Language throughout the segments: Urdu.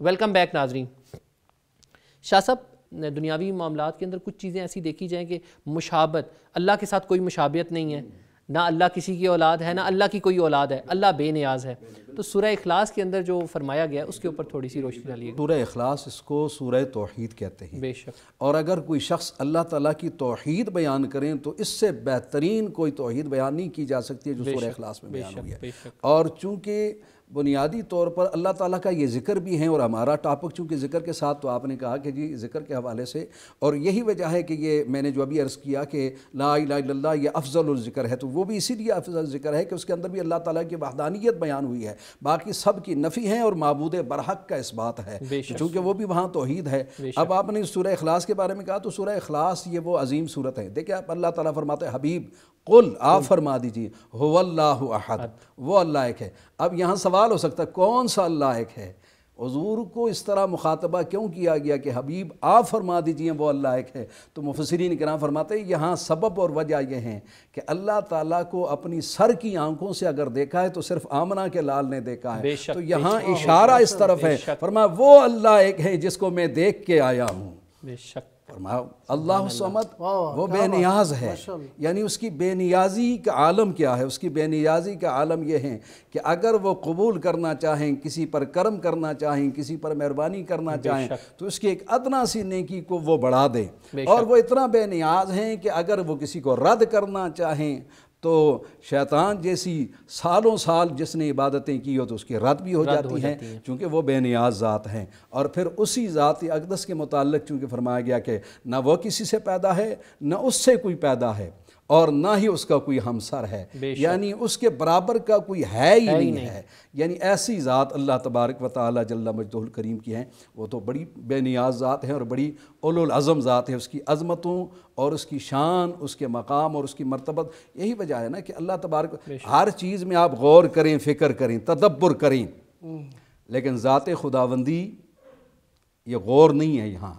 ویلکم بیک ناظرین. شاہ صاحب, دنیاوی معاملات کے اندر کچھ چیزیں ایسی دیکھی جائیں کہ مشابہت, اللہ کے ساتھ کوئی مشابہت نہیں ہے, نہ اللہ کسی کی اولاد ہے, نہ اللہ کی کوئی اولاد ہے, اللہ بے نیاز ہے. تو سورہ اخلاص کے اندر جو فرمایا گیا ہے اس کے اوپر تھوڑی سی روشنی ڈالیے. سورہ اخلاص اس کو سورہ توحید کہتے ہیں. بے شک. اور اگر کوئی شخص اللہ تعالیٰ کی توحید بیان کریں تو اس سے بہترین کوئی توحید بیان نہیں کی جا سکتی ہے جو سورہ اخلاص میں بیان ہوئی ہے. اور چونکہ بنیادی طور پر اللہ تعالیٰ کا یہ ذکر بھی ہے, اور ہمارا ٹاپک چونکہ ذکر کے ساتھ, تو آپ نے کہا کہ جی ذکر کے حوالے سے, اور یہی وجہ ہے کہ یہ میں نے جو ابھی عرض کیا کہ لا الہ الا اللہ یہ افضل الذکر ہے, تو وہ بھی اسی لیے افضل ذکر ہے کہ اس کے اندر بھی اللہ تعالیٰ کی وحدانیت بیان ہوئی ہے, باقی سب کی نفی ہے اور معبود برحق کا اس بات ہے, چونکہ وہ بھی وہاں توحید ہے. اب آپ نے سورہ اخلاص کے بارے میں کہا, تو سورہ اخلاص یہ وہ عظیم صورت ہے. دیکھیں آپ, اللہ تعالیٰ فرماتے ہیں حبیب قل, آپ فرما دیجیے, هو اللہ احد, وہ اللہ ایک ہے. اب یہاں سوال ہو سکتا ہے کون سا اللہ ایک ہے؟ حضور کو اس طرح مخاطبہ کیوں کیا گیا کہ حبیب آپ فرما دیجئے وہ اللہ ایک ہے؟ تو مفسرین کرام فرماتے ہیں یہاں سبب اور وجہ یہ ہیں کہ اللہ تعالیٰ کو اپنی سر کی آنکھوں سے اگر دیکھا ہے تو صرف آمنہ کے لال نے دیکھا ہے, تو یہاں اشارہ اس طرف ہے. فرمایا وہ اللہ ایک ہے جس کو میں دیکھ کے آیا ہوں. بے شک. فرمایا اللہ الصمد, وہ بے نیاز ہے, یعنی اس کی بے نیازی کا عالم کیا ہے؟ اس کی بے نیازی کا عالم یہ ہے کہ اگر وہ قبول کرنا چاہیں, کسی پر کرم کرنا چاہیں, کسی پر مہربانی کرنا چاہیں, تو اس کی ایک ادنا سی نیکی کو وہ بڑھا دیں. اور وہ اتنا بے نیاز ہیں کہ اگر وہ کسی کو رد کرنا چاہیں تو شیطان جیسی سالوں سال جس نے عبادتیں کی ہو تو اس کی رد بھی ہو جاتی ہیں, چونکہ وہ بے نیاز ذات ہیں. اور پھر اسی ذات اقدس کے متعلق چونکہ فرمایا گیا کہ نہ وہ کسی سے پیدا ہے, نہ اس سے کوئی پیدا ہے, اور نہ ہی اس کا کوئی ہمسر ہے, یعنی اس کے برابر کا کوئی ہے ہی نہیں ہے. یعنی ایسی ذات اللہ تبارک و تعالی جل مجدہ الکریم کی ہیں. وہ تو بڑی بے نیاز ذات ہیں اور بڑی اولو العظم ذات ہے. اس کی عظمتوں اور اس کی شان, اس کے مقام اور اس کی مرتبت, یہی وجہ ہے نا کہ اللہ تبارک ہر چیز میں آپ غور کریں, فکر کریں, تدبر کریں, لیکن ذات خداوندی یہ غور نہیں ہے. یہاں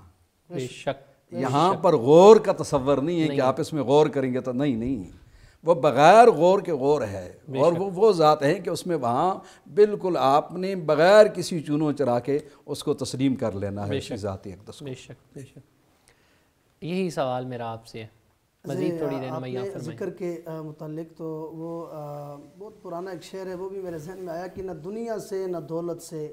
بے شک یہاں پر غور کا تصور نہیں ہے کہ آپ اس میں غور کریں گے تو نہیں, وہ بغیر غور کے غور ہے. اور وہ ذات ہے کہ اس میں وہاں بالکل آپ نے بغیر کسی چونوں چرا کے اس کو تسلیم کر لینا ہے, اسی ذات اقدس کو. بے شک بے شک. یہی سوال میرا آپ سے ہے, مزید تھوڑی رہنمائی آپ فرمائیں. ذکر کے متعلق تو وہ بہت پرانا ایک شعر ہے, وہ بھی میرے ذہن میں آیا کہ نہ دنیا سے, نہ دولت سے,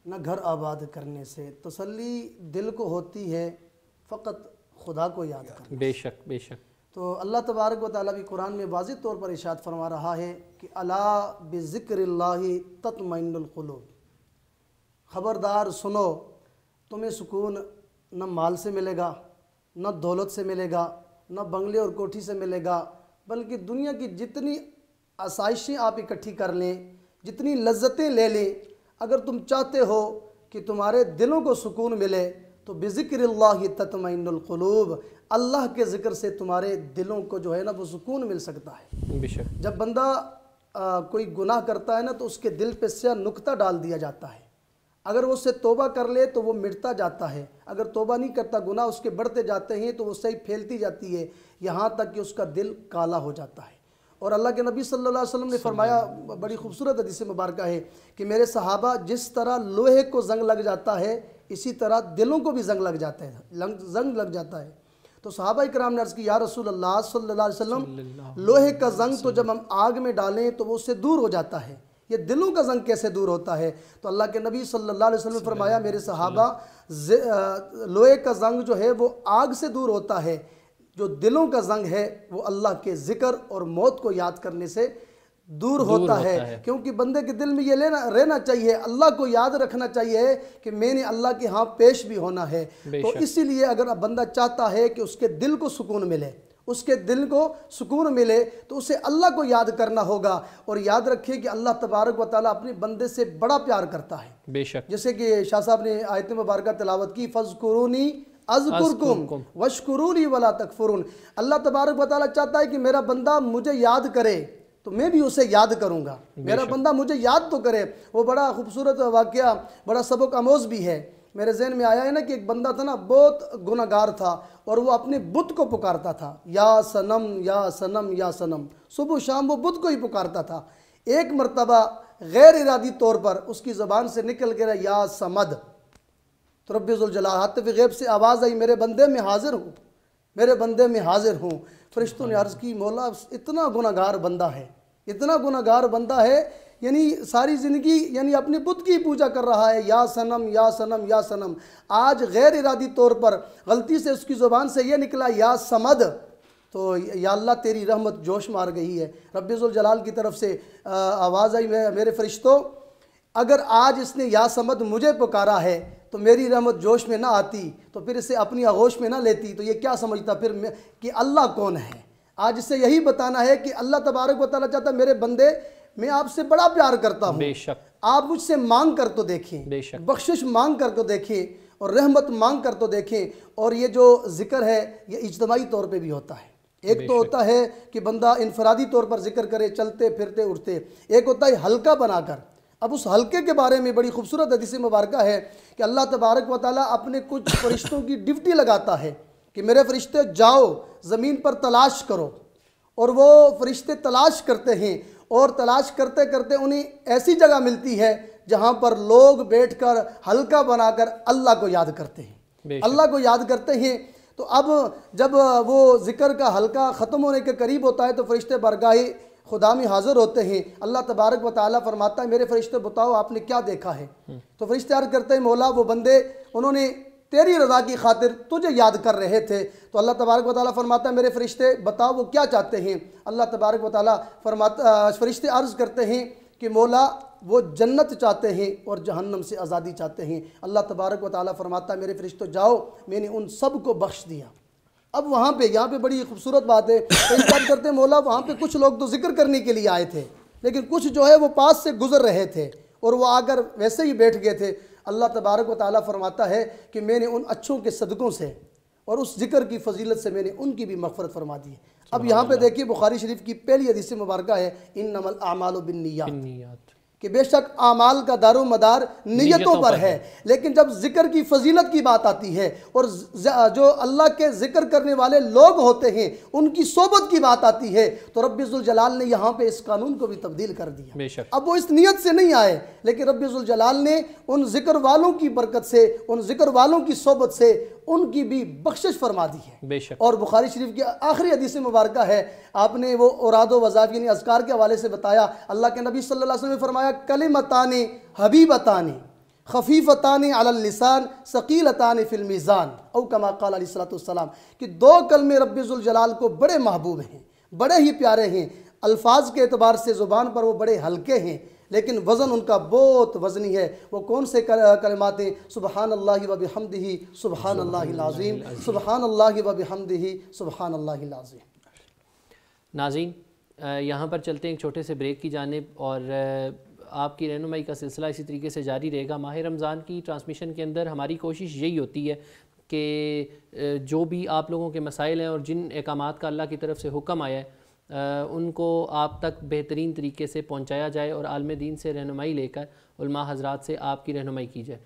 نہ گھر آباد کرنے سے تسلی دل کو ہوتی ہے, فقط خدا کو یاد کرنا. بے شک بے شک. تو اللہ تبارک و تعالیٰ بھی قرآن میں واضح طور پر ارشاد فرما رہا ہے کہ الا بذکر اللہ تطمئن القلوب, خبردار سنو, تمہیں سکون نہ مال سے ملے گا, نہ دولت سے ملے گا, نہ بنگلے اور کوٹھی سے ملے گا, بلکہ دنیا کی جتنی آسائشیں آپ اکٹھی کر لیں, جتنی لذتیں لے لیں, اگر تم چاہتے ہو کہ تمہارے دلوں کو سکون ملے تو بذکر اللہ تطمئن القلوب, اللہ کے ذکر سے تمہارے دلوں کو جو ہے نا وہ سکون مل سکتا ہے. بے شک. جب بندہ کوئی گناہ کرتا ہے نا تو اس کے دل پہ سیاہ نقطہ ڈال دیا جاتا ہے, اگر وہ اس سے توبہ کر لے تو وہ مٹتا جاتا ہے, اگر توبہ نہیں کرتا گناہ اس کے بڑھتے جاتے ہیں تو وہ صحیح پھیلتی جاتی ہے, یہاں تک کہ اس کا دل کالا ہو جاتا ہے. اور اللہ کے نبی صلی اللہ علیہ وسلم نے فرمایا, بڑی خوبصورت حدیث مبارکہ ہے کہ میرے صحابہ جس طرح لوہے کو زنگ لگ جاتا ہے اسی طرح دلوں کو بھی زنگ لگ جاتا ہے, زنگ لگ جاتا ہے. تو صحابہ کرام نے عرض کی یا رسول اللہ صلی اللہ علیہ وسلم, لوہے کا زنگ تو جب ہم آگ میں ڈالیں تو وہ اس سے دور ہو جاتا ہے, یہ دلوں کا زنگ کیسے دور ہوتا ہے؟ تو اللہ کے نبی صلی اللہ علیہ وسلم نے فرمایا میرے صحابہ لوہے کا زنگ جو ہے وہ آگ سے دور ہوتا ہے, جو دلوں کا زنگ ہے وہ اللہ کے ذکر اور موت کو یاد کرنے سے دور ہوتا ہے. کیونکہ بندے کے دل میں یہ رہنا چاہیے, اللہ کو یاد رکھنا چاہیے کہ میں نے اللہ کے ہاں پیش بھی ہونا ہے. تو اسی لیے اگر بندہ چاہتا ہے کہ اس کے دل کو سکون ملے, اس کے دل کو سکون ملے, تو اسے اللہ کو یاد کرنا ہوگا. اور یاد رکھے کہ اللہ تبارک و تعالیٰ اپنے بندے سے بڑا پیار کرتا ہے. بے شک. جیسے کہ شاہ صاحب نے آیت مبارکہ تلاوت کی, فَاذْكُرُونِي اذکرکم واشکرونی ولا تکفرون. اللہ تبارک و تعالیٰ چاہتا ہے کہ میرا بندہ مجھے یاد کرے تو میں بھی اسے یاد کروں گا, میرا بندہ مجھے یاد تو کرے. وہ بڑا خوبصورت واقعہ, بڑا سبق آموز بھی ہے. میرے ذہن میں آیا ہے نا کہ ایک بندہ تھا نا, بہت گناہگار تھا, اور وہ اپنے بت کو پکارتا تھا, یا سنم یا سنم یا سنم, صبح و شام وہ بت کو ہی پکارتا تھا. ایک مرتبہ غیر ارادی طور پر اس کی زبان سے نکل گیا یا سمد، تو رب ذوالجلال حاطف غیب سے آواز آئی میرے بندے میں حاضر ہوں، میرے بندے میں حاضر ہوں۔ فرشتوں نے عرض کی مولا اتنا گناہ گار بندہ ہے، اتنا گناہ گار بندہ ہے، یعنی ساری زندگی یعنی اپنے بت کی پوجا کر رہا ہے، یا صنم یا صنم یا صنم، آج غیر ارادی طور پر غلطی سے اس کی زبان سے یہ نکلا یا سمد، تو یا اللہ تیری رحمت جوش مار گئی ہے۔ رب ذوالجلال کی طرف سے آواز آئی میرے فرشتوں اگر آج اس نے یا سمد مجھے پکارا ہے تو میری رحمت جوش میں نہ آتی تو پھر اسے اپنی آغوش میں نہ لیتی، تو یہ کیا سمجھتا پھر کہ اللہ کون ہے۔ آج اسے یہی بتانا ہے کہ اللہ تبارک و تعالیٰ چاہتا ہے میرے بندے میں آپ سے بڑا پیار کرتا ہوں، بے شک آپ مجھ سے مانگ کر تو دیکھیں، بے شک بخشش مانگ کر تو دیکھیں اور رحمت مانگ کر تو دیکھیں۔ اور یہ جو ذکر ہے یہ اجتماعی طور پہ بھی ہوتا ہے، ایک تو ہوتا ہے کہ بندہ انفرادی طور پر ذکر کرے چلتے پھرتے اٹھتے، ایک ہوتا ہے حلقہ بنا کر۔ اب اس حلقے کے بارے میں بڑی خوبصورت حدیث مبارکہ ہے کہ اللہ تبارک و تعالیٰ اپنے کچھ فرشتوں کی ڈیوٹی لگاتا ہے کہ میرے فرشتے جاؤ زمین پر تلاش کرو، اور وہ فرشتے تلاش کرتے ہیں اور تلاش کرتے کرتے انہیں ایسی جگہ ملتی ہے جہاں پر لوگ بیٹھ کر حلقہ بنا کر اللہ کو یاد کرتے ہیں، اللہ کو یاد کرتے ہیں۔ تو اب جب وہ ذکر کا حلقہ ختم ہونے کے قریب ہوتا ہے تو فرشتے بارگاہ خدا میں حاضر ہوتے ہیں۔ اللہ تبارک و تعالیٰ فرماتا ہے میرے فرشتے بتاؤ آپ نے کیا دیکھا ہے؟ تو فرشتے عرض کرتے ہیں مولا وہ بندے انہوں نے تیری رضا کی خاطر تجھے یاد کر رہے تھے۔ تو اللہ تبارک و تعالیٰ فرماتا ہے میرے فرشتے بتاؤ وہ کیا چاہتے ہیں؟ اللہ تبارک و تعالیٰ فرشتے عرض کرتے ہیں کہ مولا وہ جنت چاہتے ہیں اور جہنم سے آزادی چاہتے ہیں۔ اللہ تبارک و تعالیٰ فرماتا ہے میرے فرشتوں جاؤ میں نے ان سب کو بخش دیا۔ اب وہاں پہ یہاں پہ بڑی خوبصورت بات ہے، انتظار کرتے ہیں مولا وہاں پہ کچھ لوگ تو ذکر کرنے کے لیے آئے تھے لیکن کچھ جو ہے وہ پاس سے گزر رہے تھے اور وہ آ کر ویسے ہی بیٹھ گئے تھے۔ اللہ تبارک و تعالیٰ فرماتا ہے کہ میں نے ان اچھوں کے صدقوں سے اور اس ذکر کی فضیلت سے میں نے ان کی بھی مغفرت فرما دی ہے۔ اب یہاں پہ دیکھیے بخاری شریف کی پہلی حدیث مبارکہ ہے انما الاعمال بالنیات، کہ بے شک اعمال کا دار و مدار نیتوں پر ہے، لیکن جب ذکر کی فضیلت کی بات آتی ہے اور جو اللہ کے ذکر کرنے والے لوگ ہوتے ہیں ان کی صحبت کی بات آتی ہے تو رب ذوالجلال نے یہاں پہ اس قانون کو بھی تبدیل کر دیا۔ بے شک اب وہ اس نیت سے نہیں آئے لیکن رب ذوالجلال نے ان ذکر والوں کی برکت سے ان ذکر والوں کی صحبت سے ان کی بھی بخشش فرما دی ہے۔ بے شک اور بخاری شریف کی آخری حدیث مبارکہ ہے، آپ نے وہ اوراد و وظائف یعنی اذکار کے حوالے سے بتایا، اللہ کے نبی صلی اللہ علیہ وسلم نے فرمایا کلمتان حبیبتان خفیفتان علی اللسان ثقیلتان فی المیزان او کما قال علیہ الصلوۃ والسلام، کہ دو کلمے رب ذوالجلال کو بڑے محبوب ہیں، بڑے ہی پیارے ہیں، الفاظ کے اعتبار سے زبان پر وہ بڑے ہلکے ہیں لیکن وزن ان کا بہت وزنی ہے۔ وہ کون سے کلمات ہیں؟ سبحان اللہ و بحمدہ سبحان اللہ العظیم، سبحان اللہ و بحمدہ سبحان اللہ العظیم۔ ناظرین یہاں پر چلتے ہیں ایک چھوٹے سے بریک کی جانب، اور آپ کی رہنمائی کا سلسلہ اسی طریقے سے جاری رہے گا۔ ماہ رمضان کی ٹرانسمیشن کے اندر ہماری کوشش یہی ہوتی ہے کہ جو بھی آپ لوگوں کے مسائل ہیں اور جن احکامات کا اللہ کی طرف سے حکم آیا ہے ان کو آپ تک بہترین طریقے سے پہنچایا جائے اور عالم دین سے رہنمائی لے کر علماء حضرات سے آپ کی رہنمائی کی جائے۔